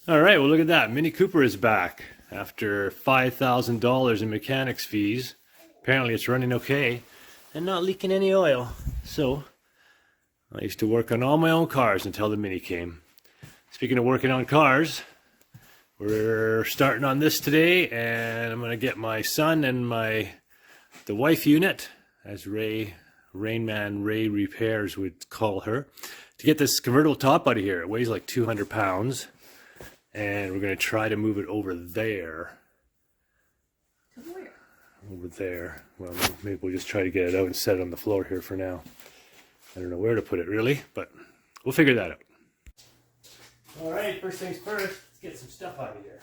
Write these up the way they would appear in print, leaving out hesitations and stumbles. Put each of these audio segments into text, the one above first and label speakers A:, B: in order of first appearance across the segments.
A: All right, well, look at that. Mini Cooper is back after $5,000 in mechanics fees. Apparently it's running okay and not leaking any oil. So I used to work on all my own cars until the Mini came. Speaking of working on cars, we're starting on this today, and I'm going to get my son and the wife unit, as Rainman Ray Repairs would call her, to get this convertible top out of here. It weighs like 200 pounds. And we're going to try to move it over there.
B: Where?
A: Over there. Well, maybe we'll just try to get it out and set it on the floor here for now. I don't know where to put it really, but we'll figure that out. All right, first things first, let's get some stuff out of here.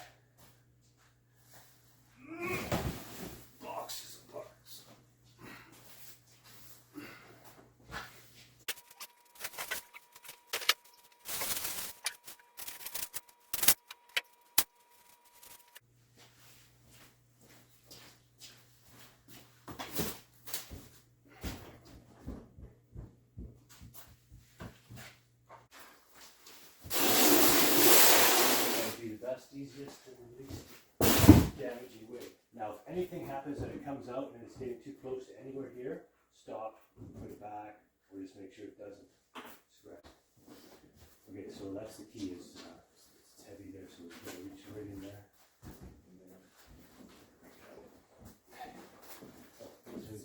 A: Boxes of parts. Easiest and least damaging way. Now, if anything happens that it comes out and it's getting too close to anywhere here, stop, put it back, or just make sure it doesn't scratch. Okay, so that's the key. Is it's heavy there, so it's going to reach right in there. Okay,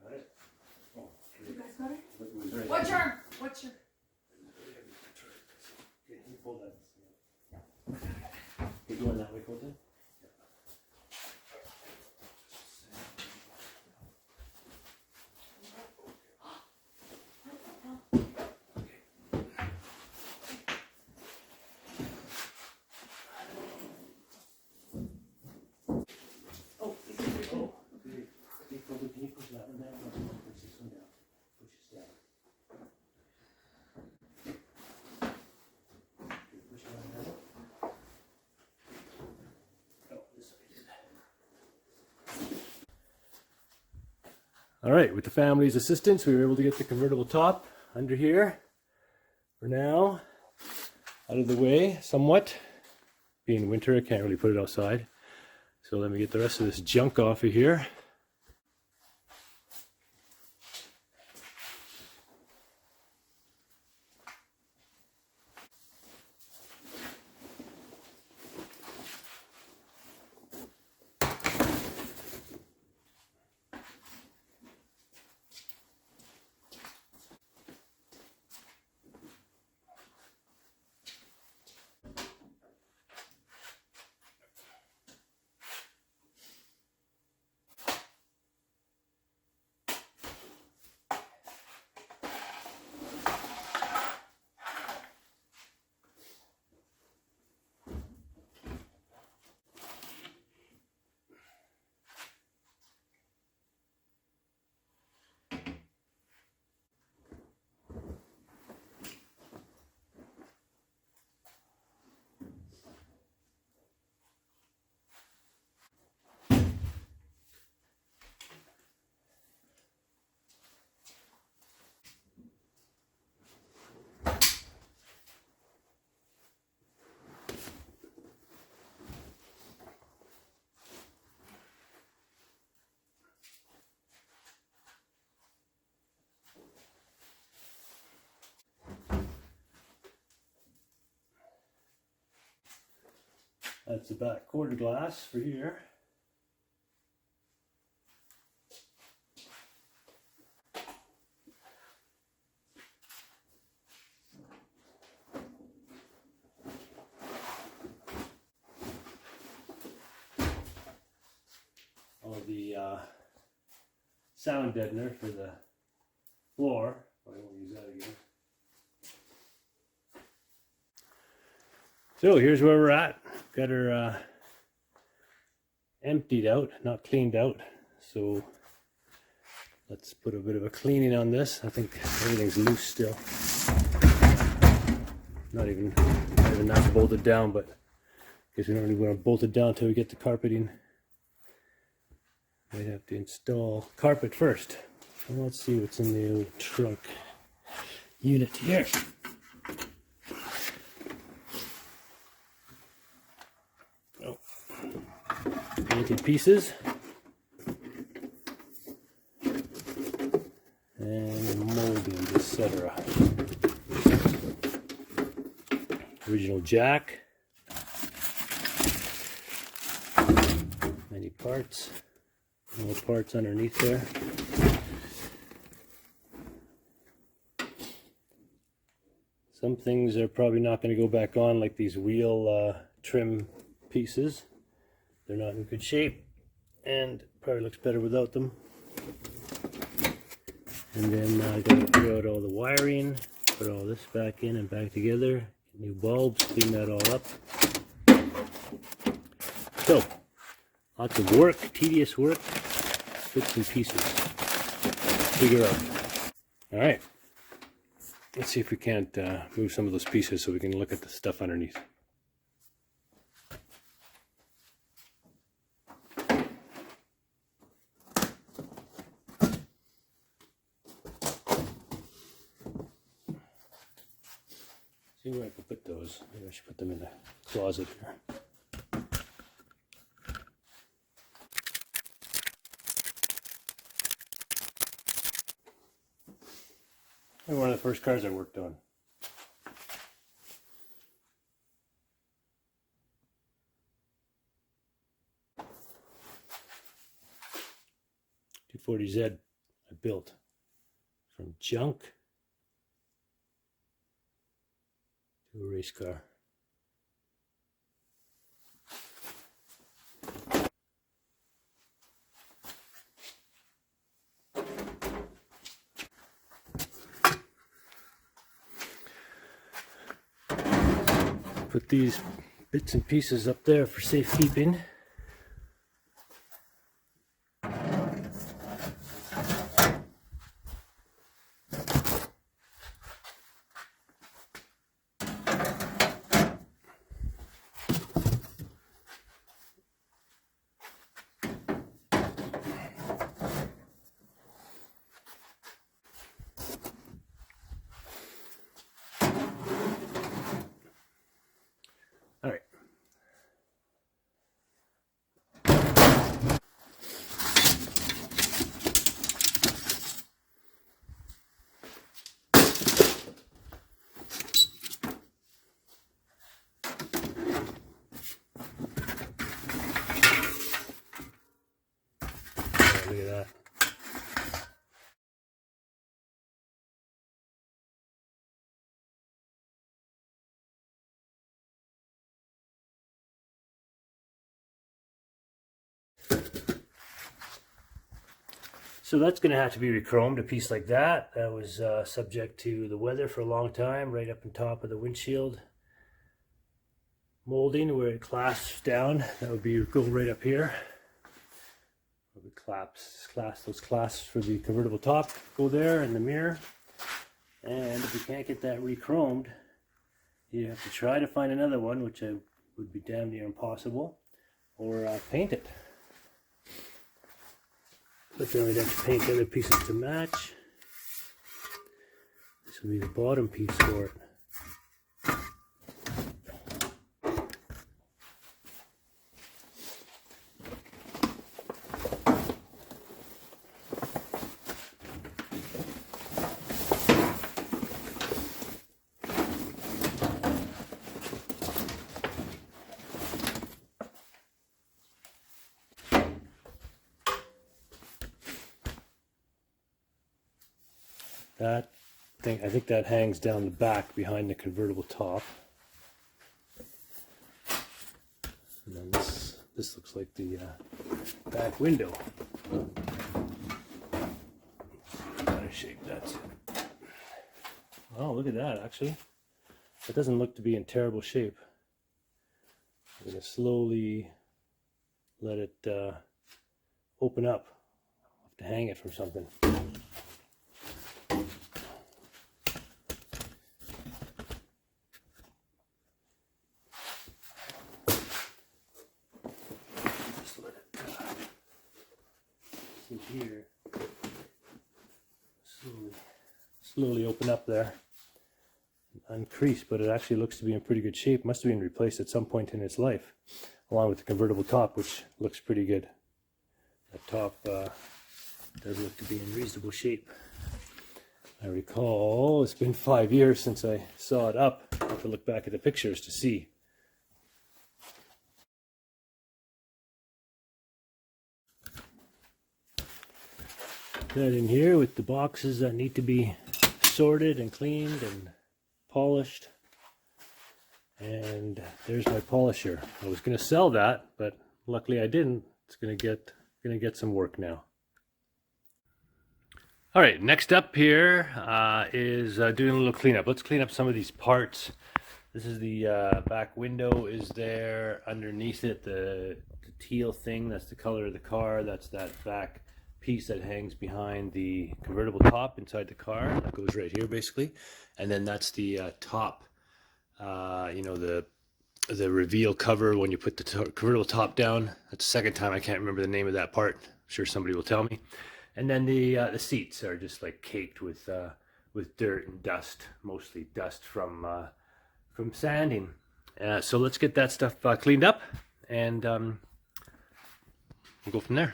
A: got it. Oh,
B: You guys got it?
A: look, it was right
B: What's
A: there.
B: your? What's your?
A: Okay, you pull that. You're going that way, Colton?
B: Oh, is it your?
A: Oh, okay. Okay, Colton, can you push that one down? No, push this one down. Push this down. Okay, push that one down. Oh, this way did. All right, with the family's assistance, we were able to get the convertible top under here. For now, out of the way somewhat. Being winter, I can't really put it outside. So let me get the rest of this junk off of here. That's the back quarter glass for here. All the sound deadener for the floor. I won't use that again. So here's where we're at. Got her emptied out, not cleaned out. So let's put a bit of a cleaning on this. I think everything's loose still. Not even that bolted down, but I guess we don't really want to bolt it down until we get the carpeting. Might have to install carpet first. And let's see what's in the old trunk unit here. painted pieces. And molding, etc. Original jack. Many parts. No parts underneath there. Some things are probably not going to go back on, like these wheel trim pieces. They're not in good shape and probably looks better without them. And then I got to figure out all the wiring, put all this back in and back together, get new bulbs, clean that all up. So, lots of work, tedious work, bits and pieces. Figure out. All right, let's see if we can't move some of those pieces so we can look at the stuff underneath. See where I can put those. Maybe I should put them in the closet here. One of the first cars I worked on. .240Z I built from junk to a race car. Put these bits and pieces up there for safekeeping. All right. Look at that. So that's going to have to be re-chromed, a piece like that. That was subject to the weather for a long time, right up on top of the windshield molding where it clasps down. That would be go right up here. It would those clasps for the convertible top go there in the mirror. And if you can't get that re-chromed, you have to try to find another one, which would be damn near impossible, or paint it. But then we'd have to paint the other pieces to match. This will be the bottom piece for it. That thing, I think that hangs down the back behind the convertible top. And then this looks like the back window. What a shape that's in. Oh, look at that, actually. It doesn't look to be in terrible shape. I'm going to slowly let it open up. I'll have to hang it from something. Here, slowly open up there, uncrease, but it actually looks to be in pretty good shape. Must have been replaced at some point in its life. along with the convertible top, which looks pretty good. The top does look to be in reasonable shape. I recall it's been 5 years since I saw it up. I have to look back at the pictures to see. That in here with the boxes that need to be sorted and cleaned and polished. And there's my polisher. I was going to sell that, but luckily I didn't. It's going to get some work now. All right, next up here is doing a little cleanup. Let's clean up some of these parts. This is the back window is there. Underneath it, the teal thing, that's the color of the car. That's that back piece that hangs behind the convertible top inside the car. That goes right here, basically. And then that's the top, you know, the reveal cover when you put the convertible top down. That's the second time I can't remember the name of that part. I'm sure somebody will tell me. And then the seats are just like caked with dirt and dust, mostly dust from sanding. So let's get that stuff cleaned up, and we'll go from there.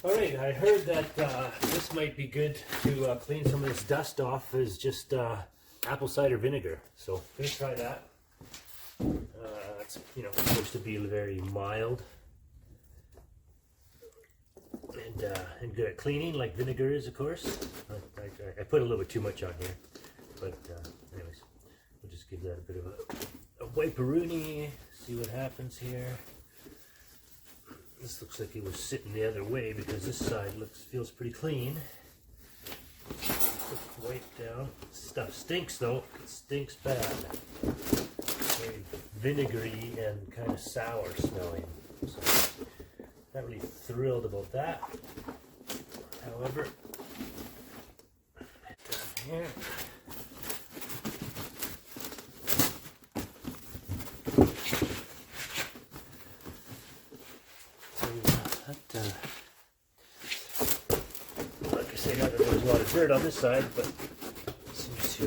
A: All right, I heard that this might be good to clean some of this dust off is just apple cider vinegar. So I'm gonna try that. It's, you know, supposed to be very mild and good at cleaning, like vinegar is, of course. I put a little bit too much on here, but anyways, we'll just give that a bit of a wipe-a-rooney, see what happens here. This looks like it was sitting the other way because this side feels pretty clean. Quick wipe down. Stuff stinks though. It stinks bad. Very vinegary and kind of sour smelling. So, not really thrilled about that. However, down here. Like I say, not that there's a lot of dirt on this side, but it seems to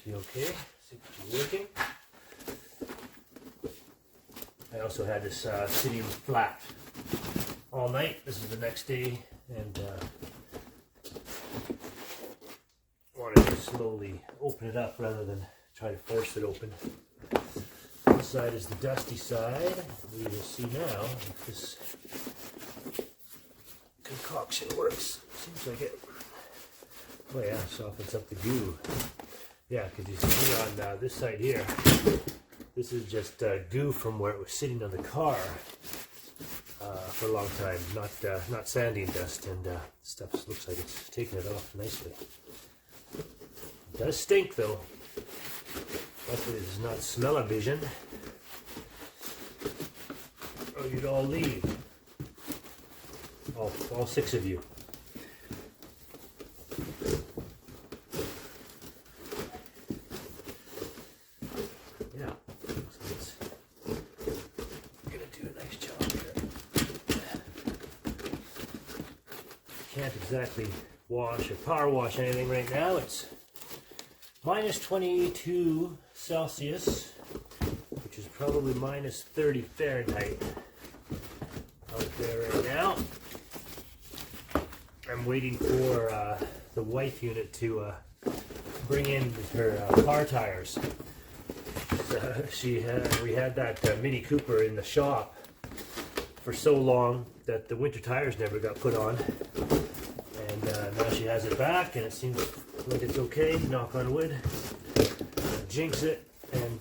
A: be okay. Seems to be working. I also had this sitting flat all night. This is the next day, and wanted to slowly open it up rather than try to force it open. This side is the dusty side. We will see now if this concoction works. Seems like it. Oh yeah, softens up the goo. Yeah, because you see on this side here, this is just goo from where it was sitting on the car for a long time, not sanding dust, and stuff looks like it's taking it off nicely. It does stink though. Luckily, this is not smell-o-vision, or you'd all leave. All 6 of you. Yeah, looks like it's gonna do a nice job here. Can't exactly wash or power wash anything right now. It's minus 22 Celsius, which is probably minus 30 Fahrenheit out there right now. I'm waiting for the wife unit to bring in her car tires. We had that Mini Cooper in the shop for so long that the winter tires never got put on, and now she has it back, and it seems like it's okay. Knock on wood. Jinx it, and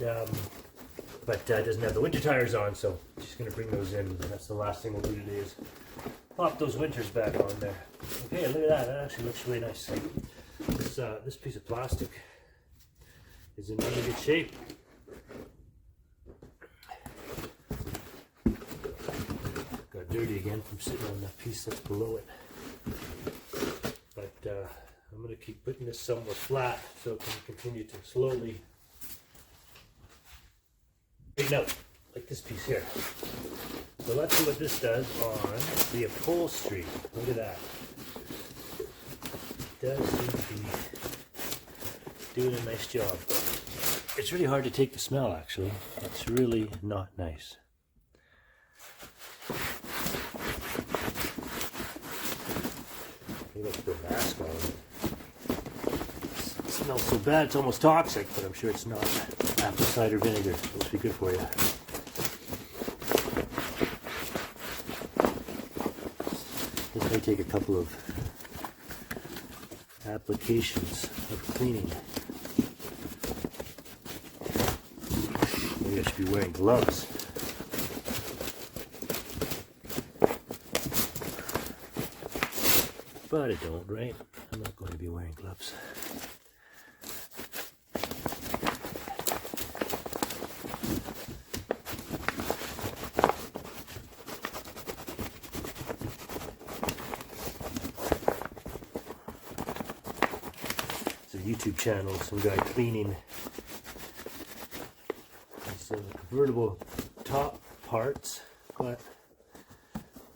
A: but it doesn't have the winter tires on, so she's gonna bring those in. That's the last thing we'll do today is pop those winters back on there. Okay, look at that. That actually looks really nice. This piece of plastic is in really good shape. Got dirty again from sitting on that piece that's below it. But I'm going to keep putting this somewhere flat so it can continue to slowly straighten out, like this piece here. So let's see what this does on the upholstery. Look at that. It does seem to be doing a nice job. It's really hard to take the smell, actually. It's really not nice. Maybe I should put a mask on. It smells so bad, it's almost toxic, but I'm sure it's not. Apple cider vinegar. It's supposed to be good for you. This may take a couple of applications of cleaning. Maybe I should be wearing gloves. But I don't, right? I'm not going to be wearing gloves. It's a YouTube channel, some guy cleaning these convertible top parts, but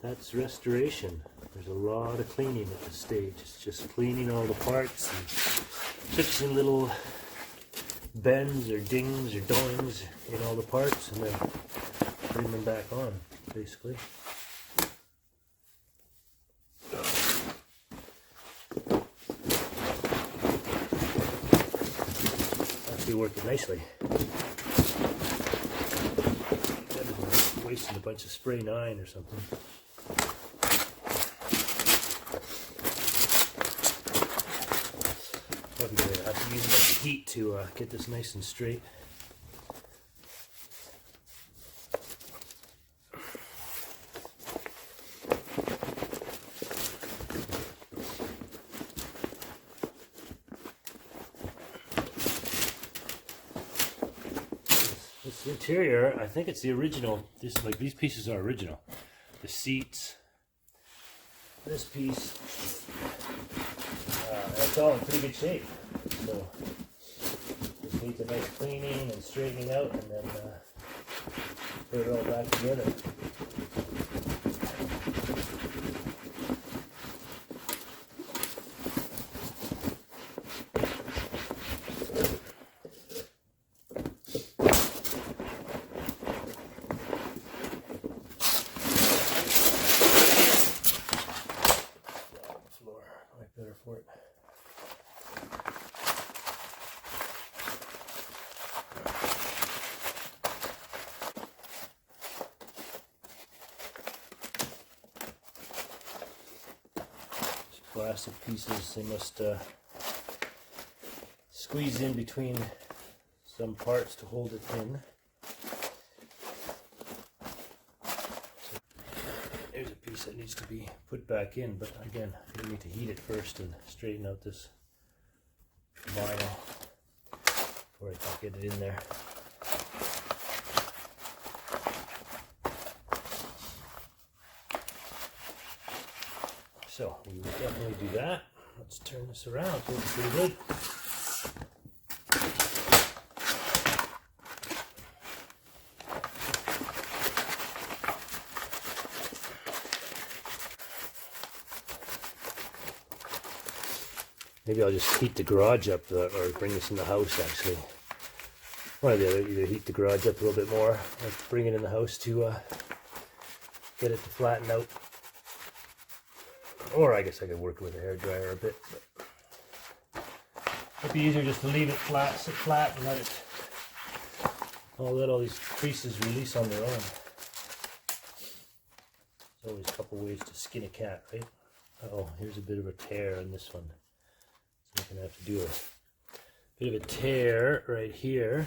A: that's restoration. There's a lot of cleaning at this stage. It's just cleaning all the parts and fixing little bends or dings or doings in all the parts and then putting them back on, basically. Actually working nicely. Wasting a bunch of spray 9 or something. Probably gonna have to use a bunch of heat to get this nice and straight. This interior, I think it's the original. These pieces are original. The seats, this piece. It's all in pretty good shape, so just needs a nice cleaning and straightening out, and then put it all back together. Floor, might better for it. Plastic pieces, they must squeeze in between some parts to hold it in. So there's a piece that needs to be put back in, but again, you need to heat it first and straighten out this vinyl before I can get it in there. So we will definitely do that. Let's turn this around. It's looking pretty good. Maybe I'll just heat the garage up or bring this in the house actually. One or the other, either heat the garage up a little bit more or bring it in the house to get it to flatten out. Or I guess I could work with a hairdryer a bit. But it'd be easier just to leave it flat, sit flat, and let all these creases release on their own. There's always a couple ways to skin a cat, right? Oh, here's a bit of a tear in this one. So I'm gonna have to do a bit of a tear right here.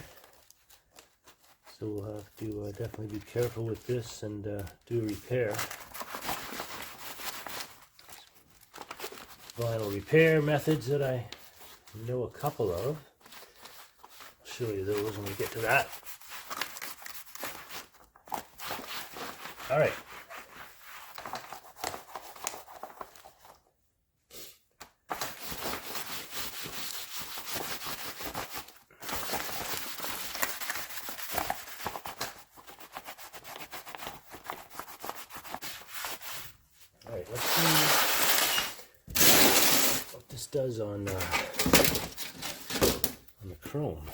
A: So we'll have to definitely be careful with this and do a repair. Vinyl repair methods that I know a couple of. I'll show you those when we get to that. All right. All right, let's see what this does on the chrome.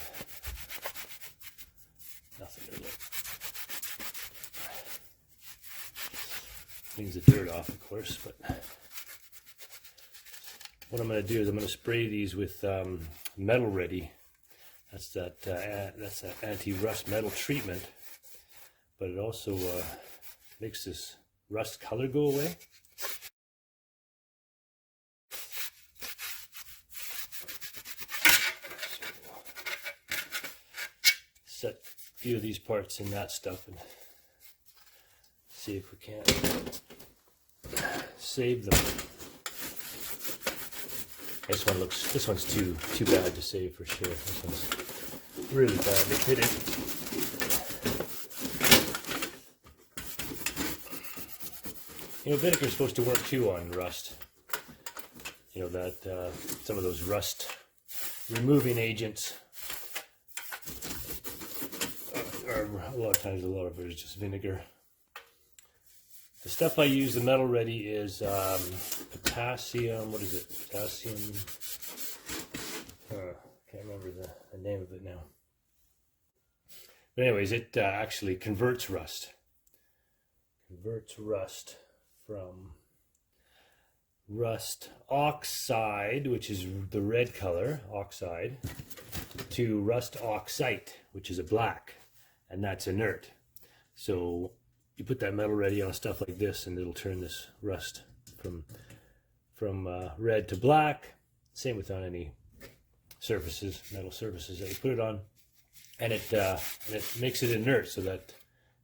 A: cleans the dirt off, of course. But what I'm going to do is I'm going to spray these with Metal Ready. That's that anti-rust metal treatment, but it also makes this rust color go away. Set a few of these parts in that stuff and see if we can't save them. This one's too bad to save for sure. This one's really badly pitted. You know, vinegar's supposed to work too on rust. You know that some of those rust removing agents are a lot of it is just vinegar. The stuff I use, the Metal Ready, is potassium. What is it? Potassium. Can't remember the name of it now. But anyways, it actually converts rust. Converts rust from rust oxide, which is the red color, oxide, to rust oxide, which is a black, and that's inert. So you put that Metal Ready on stuff like this and it'll turn this rust from red to black. Same with on any surfaces, metal surfaces that you put it on, and it makes it inert so that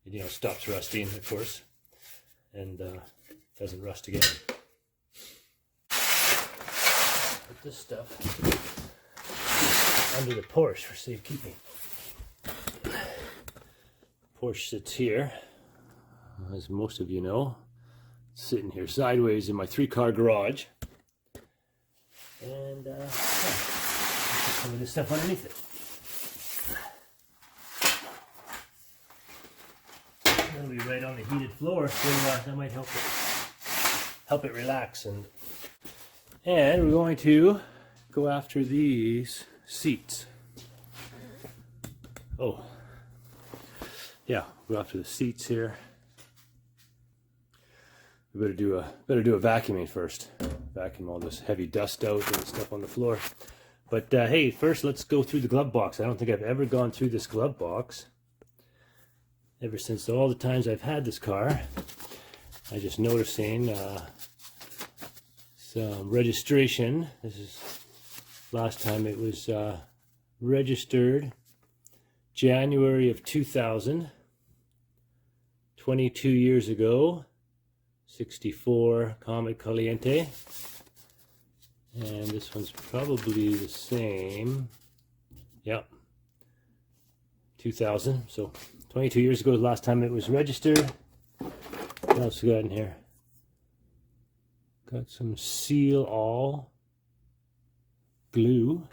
A: it stops rusting, of course, and doesn't rust again. Put this stuff under the Porsche for safekeeping. Porsche sits here, as most of you know, sitting here sideways in my 3-car garage, and some of this stuff underneath it. It'll be right on the heated floor, so that might help it relax. And we're going to go after these seats. Oh, yeah, go after the seats here. We better do a vacuuming first. Vacuum all this heavy dust out and stuff on the floor. But hey, first let's go through the glove box. I don't think I've ever gone through this glove box ever since all the times I've had this car. I just noticing some registration. This is last time it was registered January of 2000, 22 years ago. 64 Comet Caliente, and this one's probably the same. Yep, 2000. So 22 years ago, the last time it was registered. What else we got in here? Got some Seal All glue,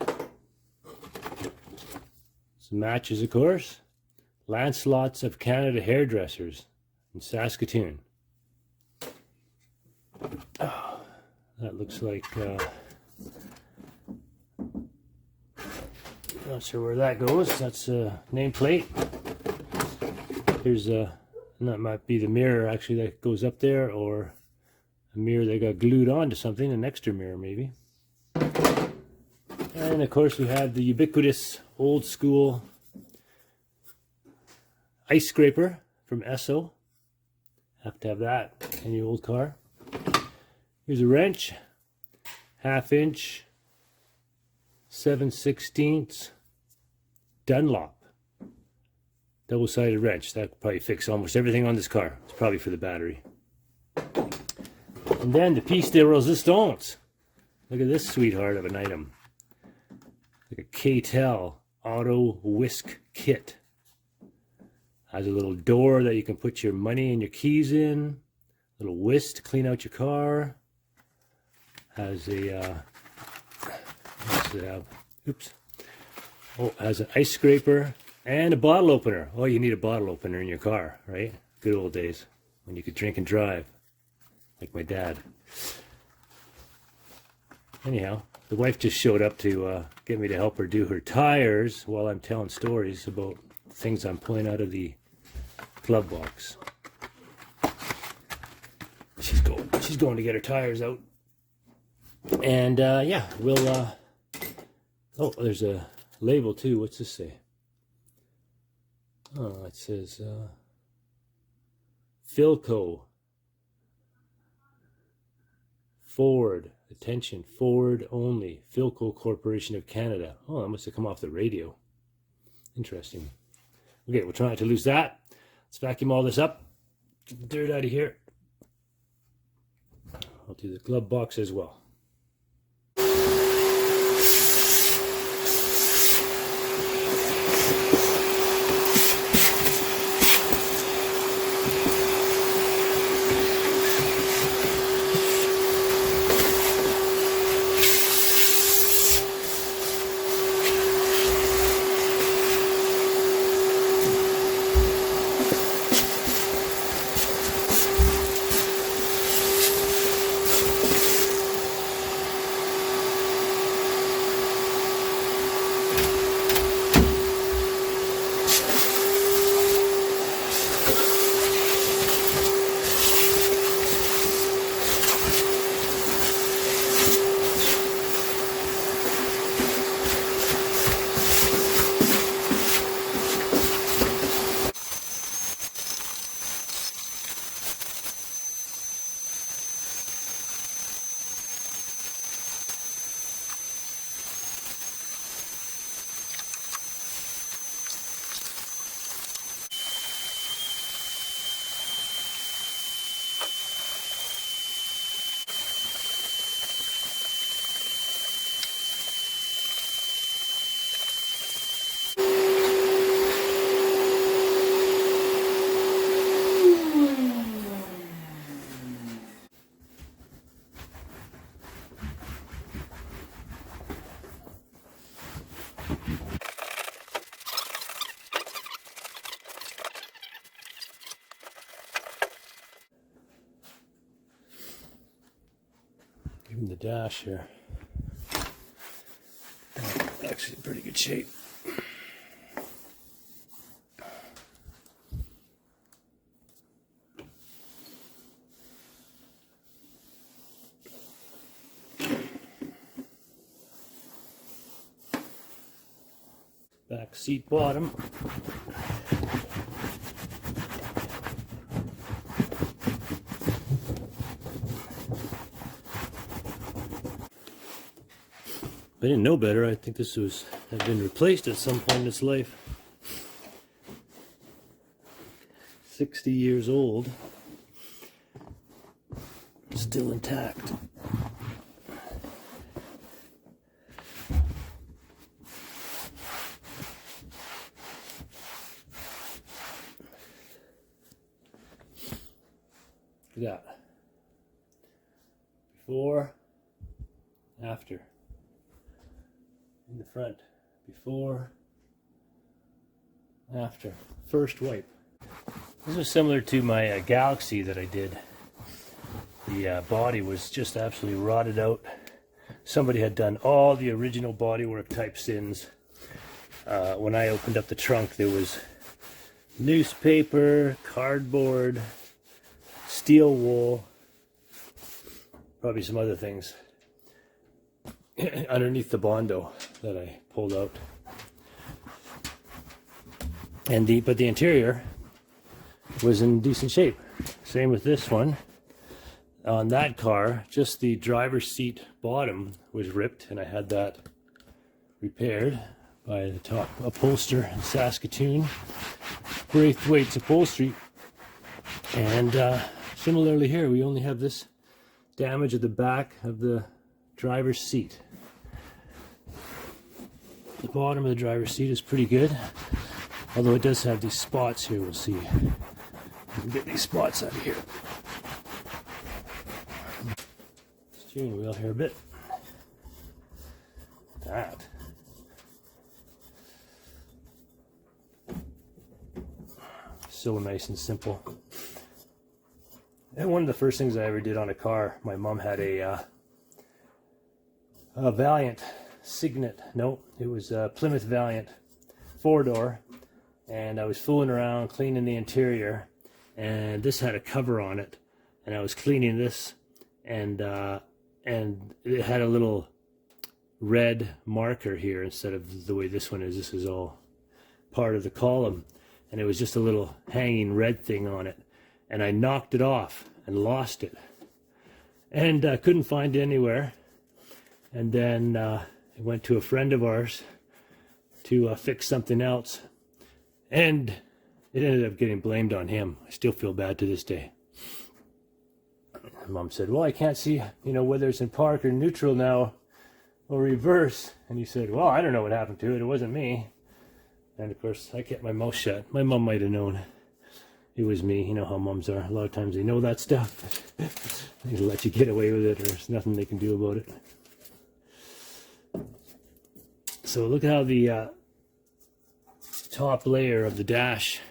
A: some matches, of course. Lancelots of Canada Hairdressers in Saskatoon. Oh, that looks like not sure where that goes. That's a nameplate. Here's that might be the mirror actually that goes up there, or a mirror that got glued onto something, an extra mirror maybe. And of course we have the ubiquitous old school ice scraper from Esso. Have to have that in your old car. Here's a wrench, 1/2 inch, 7/16 Dunlop, double-sided wrench. That could probably fix almost everything on this car. It's probably for the battery. And then the piece de resistance. Look at this sweetheart of an item. Like a K-Tel auto whisk kit. Has a little door that you can put your money and your keys in. A little whisk to clean out your car. Has a what does it have? Oops. Oh, has an ice scraper and a bottle opener. Oh, you need a bottle opener in your car, right? Good old days when you could drink and drive, like my dad. Anyhow, the wife just showed up to get me to help her do her tires while I'm telling stories about things I'm pulling out of the glove box. she's going to get her tires out. And yeah, we'll oh, there's a label too. What's this say? Oh, it says Philco Ford, attention, Ford only, Philco Corporation of Canada. Oh, that must have come off the radio. Interesting. Okay, we'll try not to lose that. Let's vacuum all this up. Get the dirt out of here. I'll do the glove box as well. Even the dash here. Actually in pretty good shape. Back seat bottom. If I didn't know better, I think this had been replaced at some point in its life. 60 years old. Still intact. Look at that. Before, after. In the front, before, after. First wipe. This was similar to my Galaxy that I did. The body was just absolutely rotted out. Somebody had done all the original bodywork type sins. When I opened up the trunk, there was newspaper, cardboard, steel wool, probably some other things underneath the Bondo that I pulled out. And but the interior was in decent shape. Same with this one. On that car, just the driver's seat bottom was ripped, and I had that repaired by the top upholster in Saskatoon, Braithwaite's Upholstery. And similarly here, we only have this damage at the back of the driver's seat. The bottom of the driver's seat is pretty good, although it does have these spots here. We'll see. We can get these spots out of here. Steering wheel here a bit. That. So nice and simple. And one of the first things I ever did on a car, my mom had a Valiant Signet. No, it was a Plymouth Valiant 4-door, and I was fooling around cleaning the interior, and this had a cover on it and I was cleaning this, and it had a little red marker here instead of the way this one is. This is all part of the column, and it was just a little hanging red thing on it, and I knocked it off and lost it, and couldn't find it anywhere. And then I went to a friend of ours to fix something else, and it ended up getting blamed on him. I still feel bad to this day. Mom said, well, I can't see, whether it's in park or neutral now or reverse. And he said, well, I don't know what happened to it. It wasn't me. And of course, I kept my mouth shut. My mom might have known it was me. You know how moms are. A lot of times they know that stuff. They let you get away with it, or there's nothing they can do about it. So look at how the top layer of the dash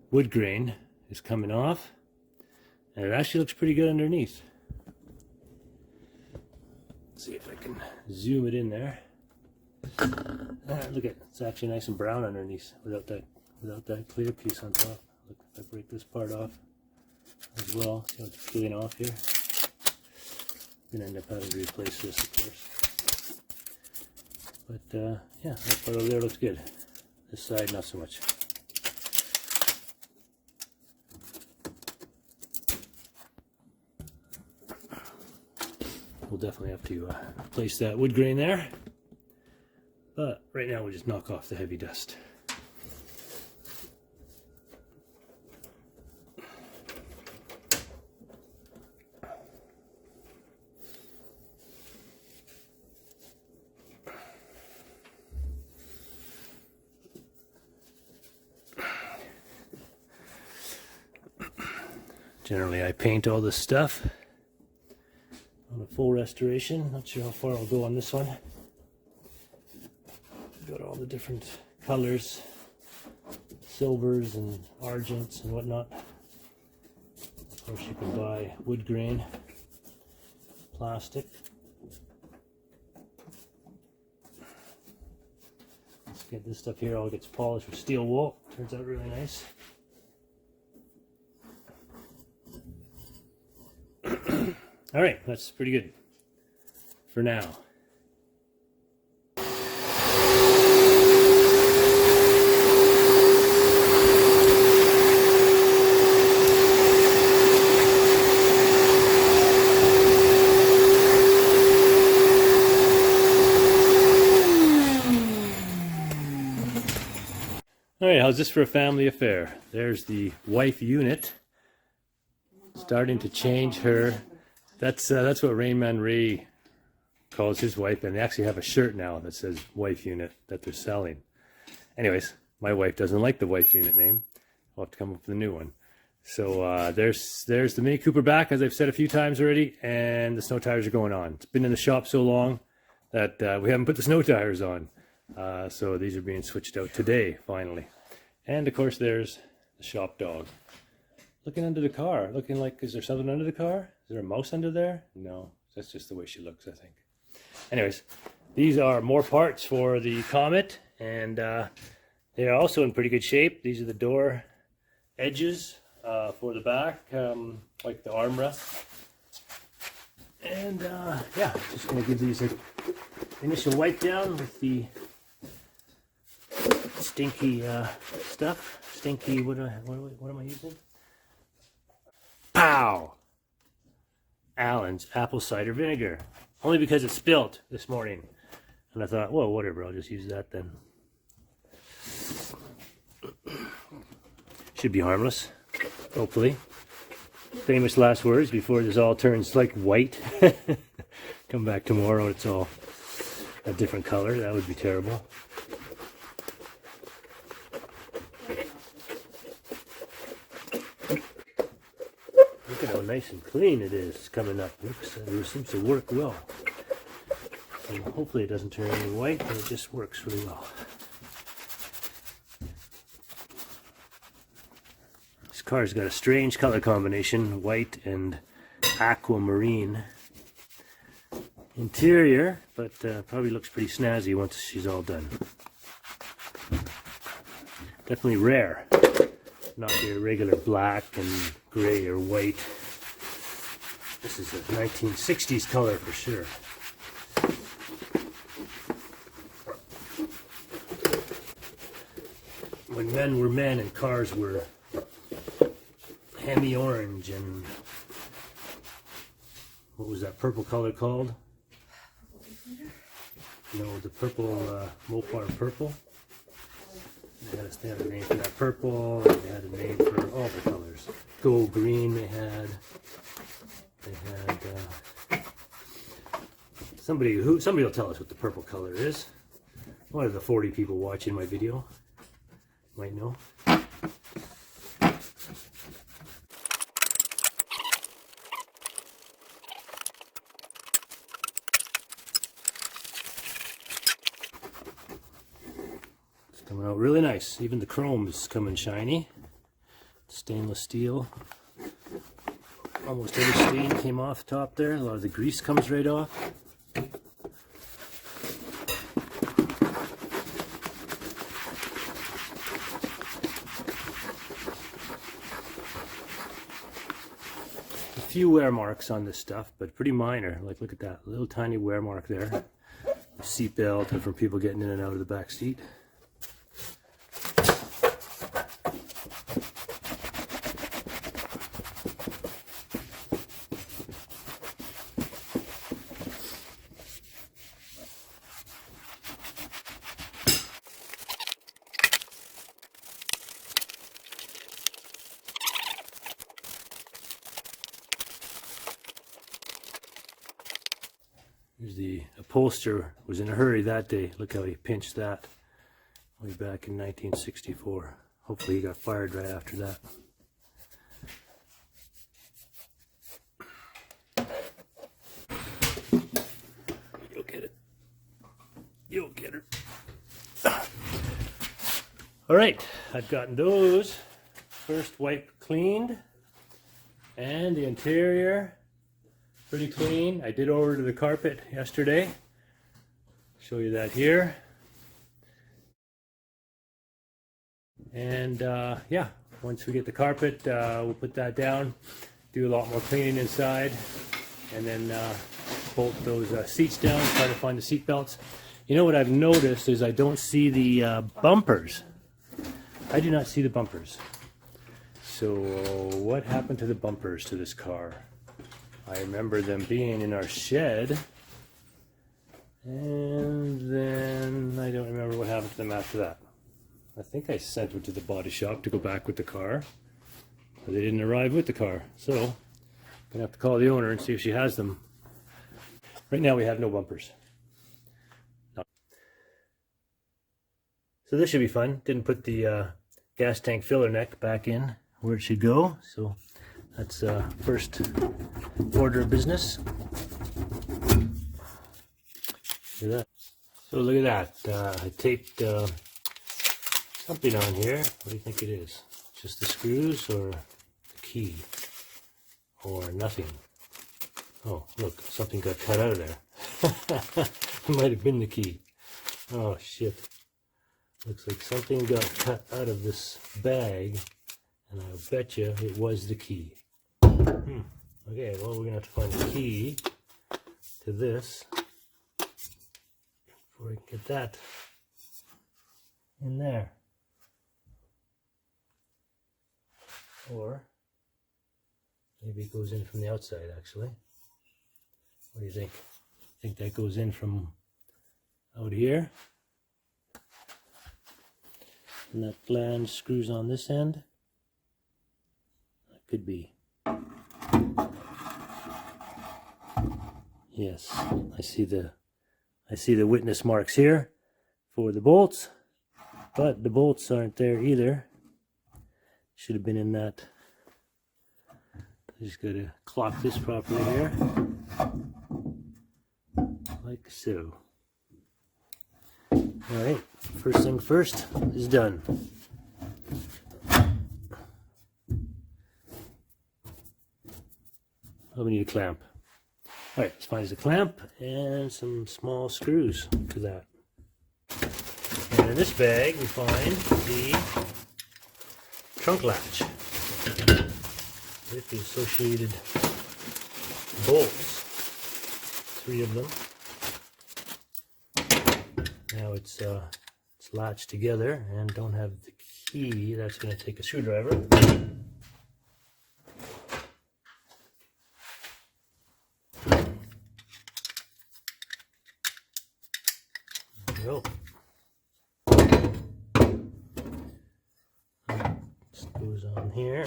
A: wood grain is coming off. And it actually looks pretty good underneath. Let's see if I can zoom it in there. Look at it. It's actually nice and brown underneath without that clear piece on top. Look, if I break this part off as well, see how it's peeling off here. I'm gonna end up having to replace this, of course. But yeah, that part over there looks good. This side, not so much. We'll definitely have to replace that wood grain there. But right now we'll just knock off the heavy dust. Generally I paint all this stuff on a full restoration. Not sure how far I'll go on this one. Got all the different colors, silvers and argents and whatnot. Of course you can buy wood grain, plastic. Let's get this stuff here, all gets polished with steel wool. Turns out really nice. Alright, that's pretty good for now. Alright, how's this for a family affair? There's the wife unit starting to change her. That's what Rain Man Ray calls his wife, and they actually have a shirt now that says wife unit that they're selling. Anyways, my wife doesn't like the wife unit name. I'll have to come up with a new one. So there's the Mini Cooper back, as I've said a few times already, and the snow tires are going on. It's been in the shop so long that we haven't put the snow tires on. So these are being switched out today, finally. And of course there's the shop dog. Looking under the car, looking like, is there something under the car? Is there a mouse under there? No, that's just the way she looks, I think. Anyways, these are more parts for the Comet, and they are also in pretty good shape. These are the door edges for the back, like the armrest. And yeah, just going to give these an initial wipe down with the stinky stuff. Stinky, what am I using? Pow! Allen's apple cider vinegar. Only because it spilt this morning. And I thought, well, whatever, I'll just use that then. Should be harmless, hopefully. Famous last words before this all turns like white. Come back tomorrow and it's all a different color. That would be terrible. Look at how nice and clean it is coming up. Looks, it seems to work well. And hopefully it doesn't turn any white, but it just works really well. This car's got a strange color combination, white and aquamarine interior, but probably looks pretty snazzy once she's all done. Definitely rare. Not your regular black and gray or white This is a 1960s color for sure. When men were men and cars were hammy orange and what was that purple color called? No, the purple, Mopar purple. They had a name for that purple, and they had a name for all the colors. Gold green they had. Somebody will tell us what the purple color is. One of the 40 people watching my video might know. It's coming out really nice. Even the chrome is coming shiny. Stainless steel. Almost every stain came off the top there. A lot of the grease comes right off. A few wear marks on this stuff, but pretty minor. Like, look at that little tiny wear mark there. Seat belt and from people getting in and out of the back seat. Here's the upholsterer. Was in a hurry that day. Look how he pinched that way back in 1964. Hopefully he got fired right after that. You'll get it. You'll get her. All right, I've gotten those first wipe cleaned, and the interior pretty clean. I did order the carpet yesterday. Show you that here. And yeah, once we get the carpet, we'll put that down, do a lot more cleaning inside, and then bolt those seats down, try to find the seat belts. You know what I've noticed is I don't see the bumpers. I do not see the bumpers. So what happened to the bumpers to this car? I remember them being in our shed, and then I don't remember what happened to them after that. I think I sent them to the body shop to go back with the car, but they didn't arrive with the car. So I'm gonna have to call the owner and see if she has them. Right now we have no bumpers. No. So this should be fun. Didn't put the gas tank filler neck back in where it should go, so that's first order of business. Look at that. So look at that. I taped something on here. What do you think it is? Just the screws or the key? Or nothing? Oh, look, something got cut out of there. It might have been the key. Oh, shit. Looks like something got cut out of this bag, and I'll bet you it was the key. Okay, well, we're going to have to find the key to this before we can get that in there. Or maybe it goes in from the outside, actually. What do you think? Think that goes in from out here? And that flange screws on this end? That could be. Yes, I see the witness marks here for the bolts, but the bolts aren't there either. Should have been in that. I just got to clock this properly here, like so. All right, first thing first is done. Oh, we need a clamp. All right, let's find the clamp and some small screws to that. And in this bag, we find the trunk latch with the associated bolts, 3 of them. Now it's latched together and don't have the key. That's going to take a screwdriver. There we go. This goes on here.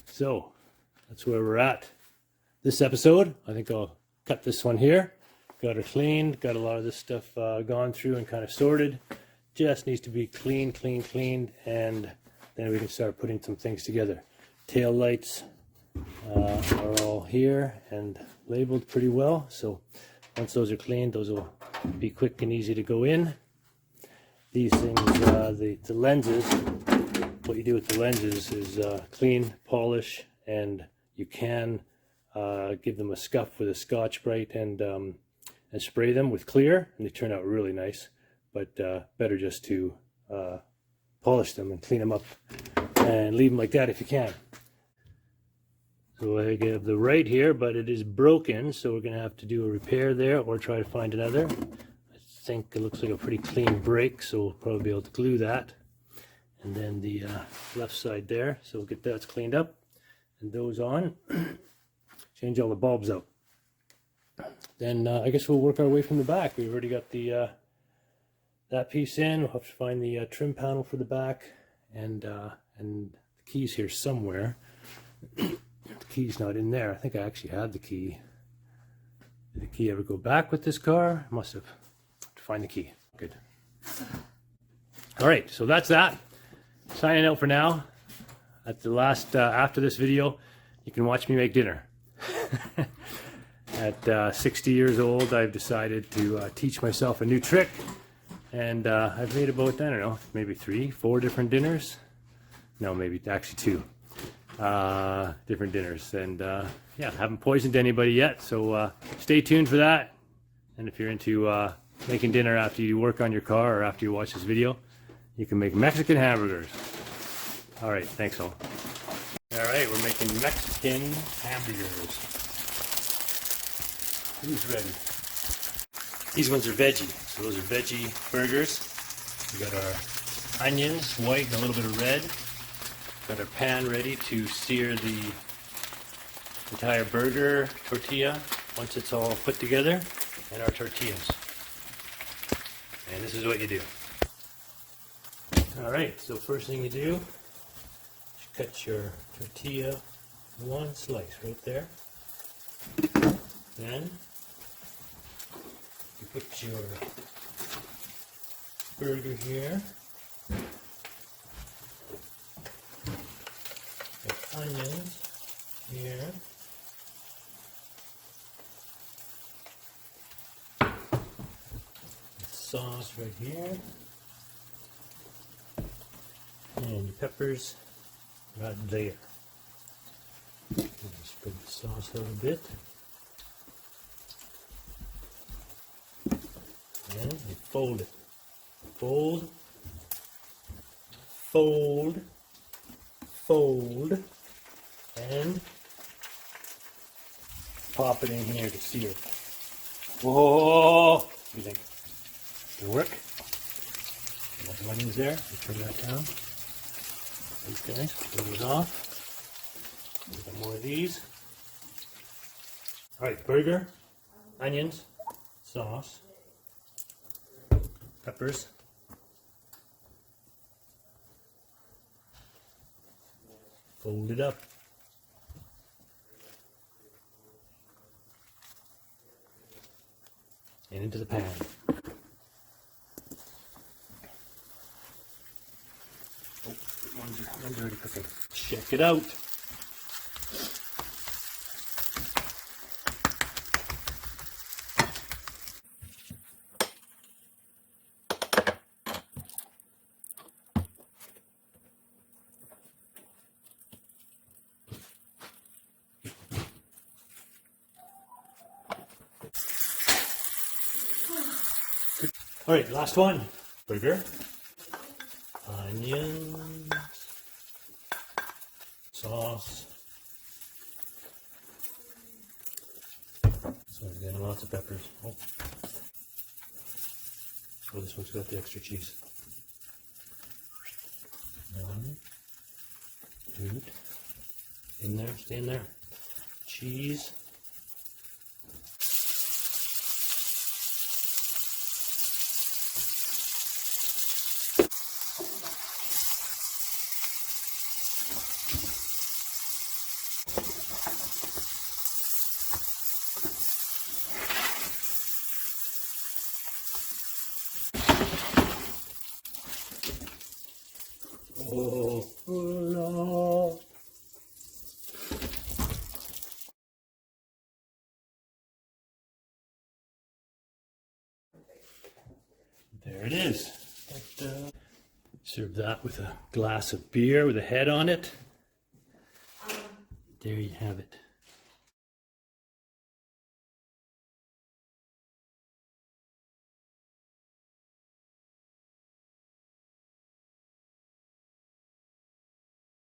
A: So that's where we're at this episode. I think I'll cut this one here. Got her cleaned, got a lot of this stuff gone through and kind of sorted. Just needs to be cleaned, and then we can start putting some things together. Tail lights are all here and labeled pretty well. So once those are cleaned, those will be quick and easy to go in. These things, the lenses, what you do with the lenses is clean, polish, and you can give them a scuff with a Scotch-Brite and spray them with clear, and they turn out really nice. But better just to polish them and clean them up and leave them like that if you can. So I have the right here, but it is broken, so we're going to have to do a repair there or try to find another. I think it looks like a pretty clean break, so we'll probably be able to glue that. And then the left side there, so we'll get that cleaned up and those on. Change all the bulbs out. Then I guess we'll work our way from the back. We've already got the that piece in. We'll have to find the trim panel for the back, and the key's here somewhere. The key's not in there. I think I actually had the key. Did the key ever go back with this car? I must have. To find the key. Good. All right, so that's that. Signing out for now. At the last, after this video, you can watch me make dinner. At 60 years old, I've decided to teach myself a new trick, and I've made about, I don't know, maybe 3, 4 different dinners. No, maybe actually 2 different dinners, and yeah, haven't poisoned anybody yet. So stay tuned for that. And if you're into making dinner after you work on your car or after you watch this video, you can make Mexican hamburgers. All right, thanks all. All right, we're making Mexican hamburgers. Who's ready? These ones are veggie, so those are veggie burgers. We got our onions, white and a little bit of red. Got our pan ready to sear the entire burger tortilla once it's all put together, and our tortillas. And this is what you do. Alright, so first thing you do is cut your tortilla one slice right there. Then you put your burger here. Your onions here. Sauce right here. And your peppers right there. Spread the sauce out a bit. And you fold it. Fold. Fold. Fold. And pop it in here to sear it. Whoa! What do you think? It'll work? Got some onions there. You turn that down. These guys, put those off. We've got more of these. Alright, burger, onions, sauce, peppers, Fold it up. And into the pan. Oh, one's already cooking. Check it out. All right, last one. Burger, onions, sauce. So we're getting lots of peppers. Oh, this one's got the extra cheese. 1, 2, in there, stay in there. Cheese. Oh, no. There it is. Serve that with a glass of beer with a head on it. There you have it.